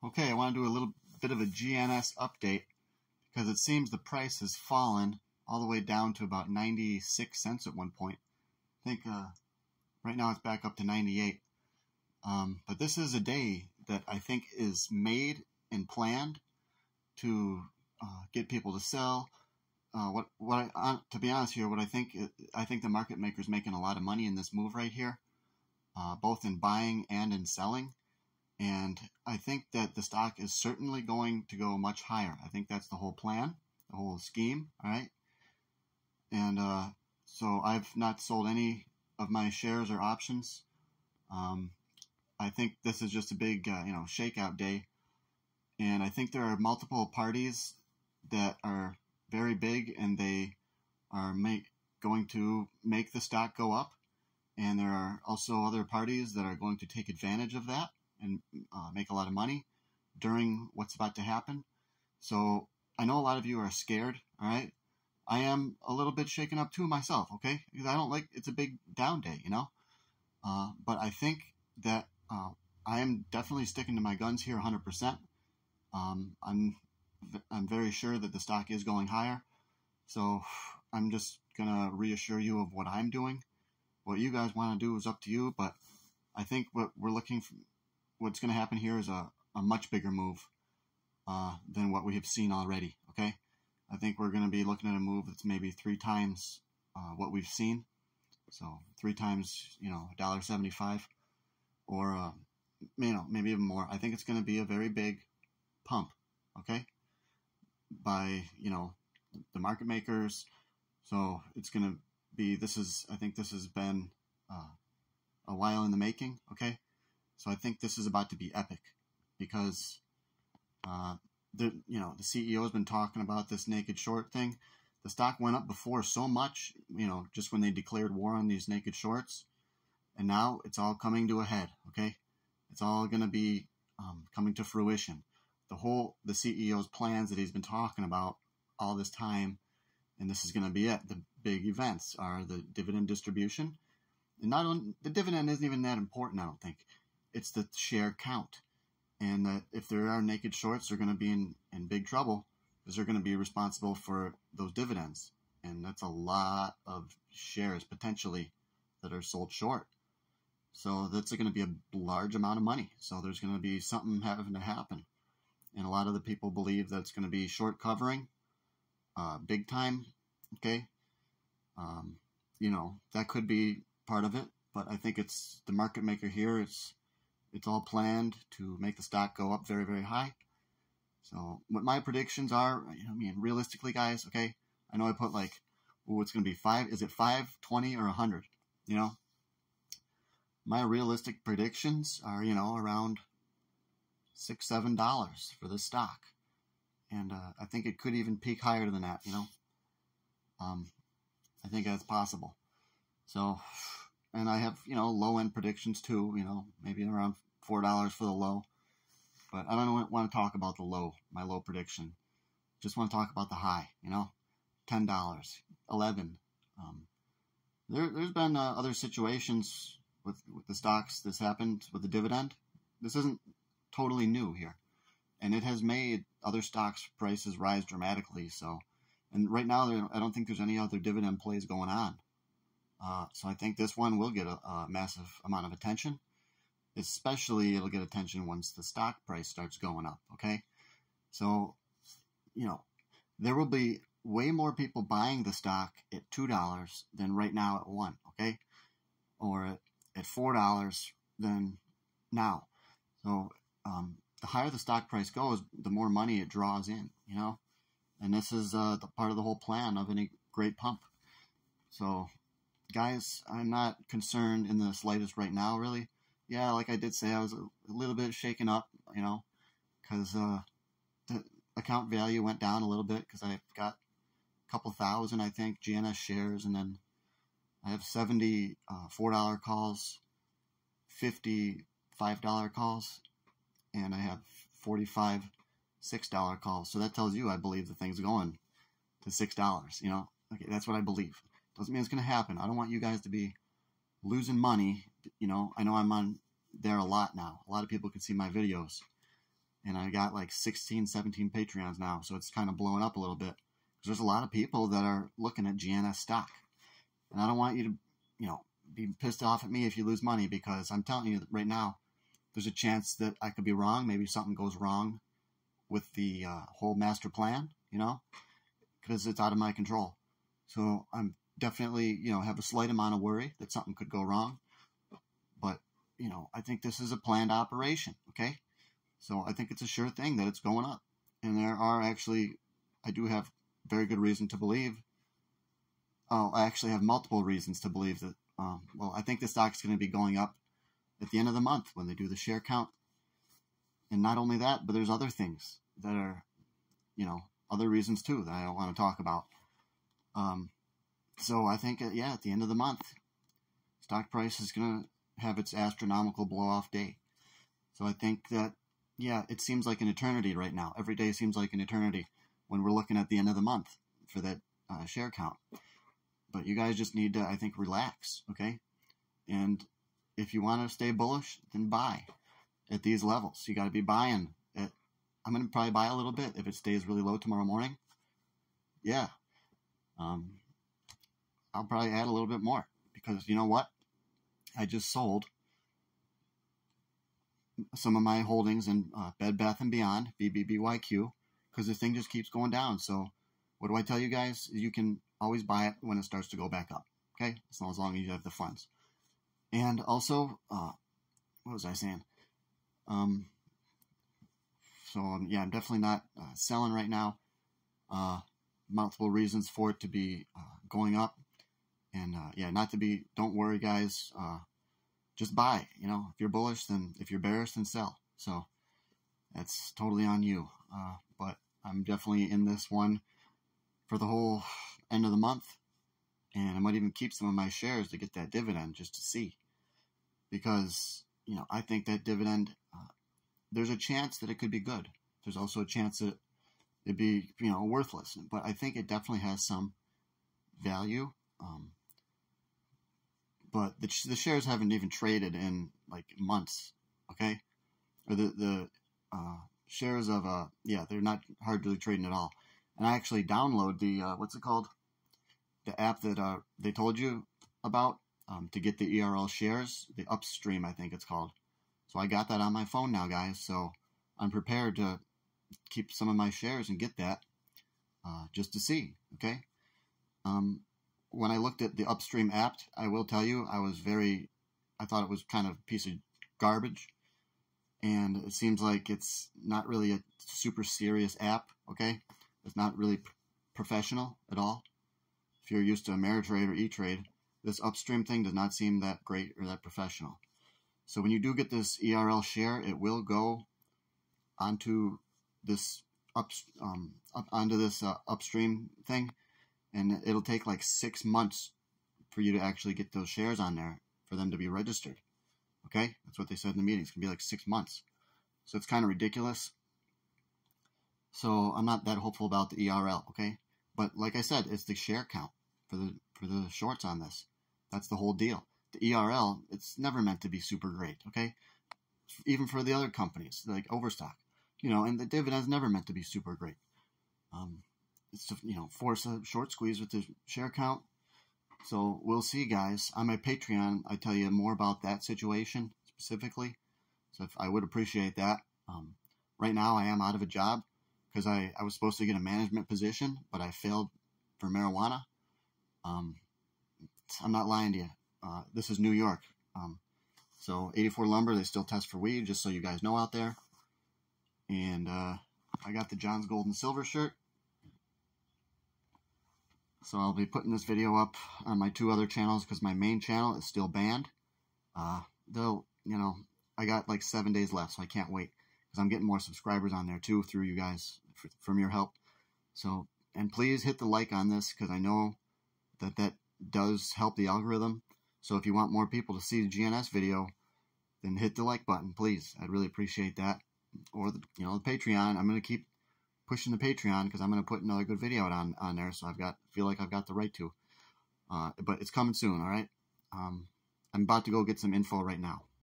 Okay, I want to do a little bit of a GNS update because it seems the price has fallen all the way down to about 96 cents at one point. I think right now it's back up to 98. But this is a day that I think is made and planned to get people to sell. To be honest here, I think the market maker's making a lot of money in this move right here, both in buying and in selling. And I think that the stock is certainly going to go much higher. I think that's the whole plan, the whole scheme, all right? And so I've not sold any of my shares or options. I think this is just a big, shakeout day. And I think there are multiple parties that are very big, and they are going to make the stock go up. And there are also other parties that are going to take advantage of that and make a lot of money during what's about to happen. So I know a lot of you are scared, all right? I am a little bit shaken up too myself, okay? Because I don't like, it's a big down day, but I think that I am definitely sticking to my guns here 100%. I'm very sure that the stock is going higher. So I'm just going to reassure you of what I'm doing. What you guys want to do is up to you, but I think what we're looking for, what's going to happen here is a much bigger move than what we have seen already, okay? I think we're going to be looking at a move that's maybe 3 times what we've seen. So 3 times, $1.75, or, maybe even more. I think it's going to be a very big pump, okay, by, the market makers. So it's going to be, I think this has been a while in the making, okay? So I think this is about to be epic because the CEO has been talking about this naked short thing. The stock went up before so much, just when they declared war on these naked shorts, and now it's all coming to a head. Okay, it's all going to be coming to fruition. The CEO's plans that he's been talking about all this time, and this is going to be it. The big events are the dividend distribution, and the dividend isn't even that important, I don't think. It's the share count. And that if there are naked shorts, they're going to be in big trouble because they're going to be responsible for those dividends. And that's a lot of shares potentially that are sold short. So that's going to be a large amount of money. So there's going to be something having to happen. And a lot of the people believe that it's going to be short covering, big time. Okay. That could be part of it. But I think it's the market maker here. It's all planned to make the stock go up very, very high. So what my predictions are, realistically, guys, okay, I know I put like, it's going to be 5, is it 5, 20, or 100, My realistic predictions are, around $6, $7 for this stock. And I think it could even peak higher than that, I think that's possible. So, and I have, low-end predictions too, maybe around $4 for the low. But I don't want to talk about the low, my low prediction. Just want to talk about the high, $10, $11. There's been other situations with the stocks this happened with the dividend. This isn't totally new here. And it has made other stocks' prices rise dramatically. So, and right now, I don't think there's any other dividend plays going on. So I think this one will get a massive amount of attention. Especially it'll get attention once the stock price starts going up, okay? So, there will be way more people buying the stock at $2 than right now at $1, okay? Or at $4 than now. So the higher the stock price goes, the more money it draws in, And this is the part of the whole plan of any great pump. So, guys, I'm not concerned in the slightest right now, really. Yeah, like I did say, I was a little bit shaken up, because the account value went down a little bit because I've got a couple thousand, I think, GNS shares, and then I have 70 $4 calls, 50 $5 calls, and I have 45 $6 calls. So that tells you I believe the thing's going to $6, Okay, that's what I believe. Doesn't mean it's going to happen. I don't want you guys to be losing money. I know I'm on there a lot now. A lot of people can see my videos. and I got like 16, 17 Patreons now, so it's kind of blowing up a little bit. There's a lot of people that are looking at GNS stock, and I don't want you to, be pissed off at me if you lose money, because I'm telling you right now, there's a chance that I could be wrong. Maybe something goes wrong with the whole master plan, because it's out of my control. So I'm definitely, have a slight amount of worry that something could go wrong. But, I think this is a planned operation, okay? So I think it's a sure thing that it's going up. And there are actually, I do have very good reason to believe. Oh, I actually have multiple reasons to believe that, well, I think the stock's going to be going up at the end of the month when they do the share count. And not only that, but there's other things that are, other reasons too that I don't want to talk about. So I think, yeah, at the end of the month, stock price is going to have its astronomical blow-off day. So I think that, yeah, it seems like an eternity right now. Every day seems like an eternity when we're looking at the end of the month for that share count. But you guys just need to, I think, relax, okay? And if you want to stay bullish, then buy at these levels. You got to be buying at, I'm going to probably buy a little bit if it stays really low tomorrow morning. Yeah. I'll probably add a little bit more, because you know what? I just sold some of my holdings in Bed Bath & Beyond, BBBYQ, because the thing just keeps going down. So what do I tell you guys? You can always buy it when it starts to go back up, okay? As long as you have the funds. And also, what was I saying? Yeah, I'm definitely not selling right now. Multiple reasons for it to be going up. And yeah, not to be, don't worry guys, just buy, if you're bullish, then if you're bearish, then sell. So that's totally on you. But I'm definitely in this one for the whole end of the month. And I might even keep some of my shares to get that dividend just to see. Because, I think that dividend, there's a chance that it could be good. There's also a chance that it'd be, worthless. But I think it definitely has some value. But the shares haven't even traded in like months, okay? Or the shares of, yeah, they're not hardly trading at all. And I actually download the, what's it called? The app that they told you about to get the ERL shares, the Upstream, I think it's called. So I got that on my phone now, guys. So I'm prepared to keep some of my shares and get that just to see, okay? When I looked at the Upstream app, I will tell you, I thought it was kind of a piece of garbage. And it seems like it's not really a super serious app, okay? It's not really professional at all. If you're used to Ameritrade or E-Trade, this Upstream thing does not seem that great or that professional. So when you do get this ERL share, it will go onto this Upstream thing. And it'll take like 6 months for you to actually get those shares on there for them to be registered. Okay? That's what they said in the meeting. It's going to be like 6 months. So it's kind of ridiculous. So I'm not that hopeful about the ERL, okay? But like I said, it's the share count for the shorts on this. That's the whole deal. The ERL, it's never meant to be super great, okay? Even for the other companies, like Overstock. And the dividend's never meant to be super great. It's to, force a short squeeze with the share count. So we'll see, guys. On my Patreon, I tell you more about that situation specifically. So if I would appreciate that. Right now, I am out of a job because I was supposed to get a management position, but I failed for marijuana. I'm not lying to you. This is New York. So 84 Lumber, they still test for weed, just so you guys know out there. And I got the JONS Gold and Silver shirt. So I'll be putting this video up on my 2 other channels because my main channel is still banned. Though, I got like 7 days left, so I can't wait because I'm getting more subscribers on there too through you guys from your help. So, and please hit the like on this because I know that does help the algorithm. So if you want more people to see the GNS video, then hit the like button, please. I'd really appreciate that. Or the Patreon. I'm going to keep pushing the Patreon because I'm going to put another good video out on there. So feel like I've got the right to. But it's coming soon, all right? I'm about to go get some info right now.